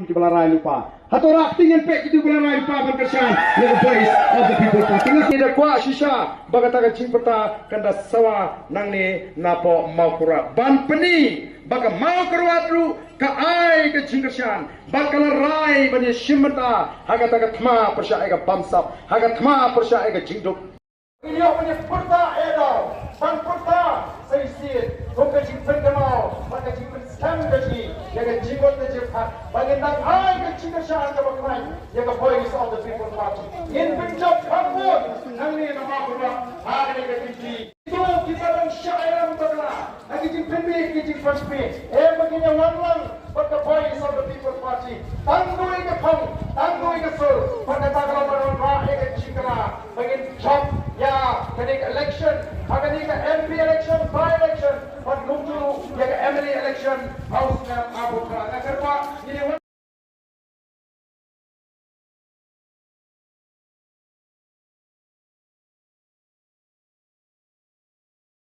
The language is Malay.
ki balarai lupa. Hatora tingin pe ki balarai lupa berkesan the voice of the people party. Ida kwa shisha bagata ka cimperta kanda sawa nangni napo maukura. Ban peni baga maukurwatru ka ai ka cingkersan bakal rai bani shimata hagata ka thma persya ai ka bamsap haga thma persya ai ka cingduk. Ini punya purta edo, ban purta saya siat, bukan cipta kemau, maka cipta scam gaji, yang jigot terjepat, bagi nak hai kecil kesalahan kebakan, yang voice of the people party, yang pencap kamu, nanti nama kita hari kecil. Itu kita dan syairan berlah, lagi cipta kecil first page, begini lang, bagi voice of the people party, tangguh ke pang, tangguh ke sur, pada tanggal berapa kecil kena, bagi job. Ya, ketika election, ketika MP election, by election, dan nunggu yang MLA election, house nya abu kerana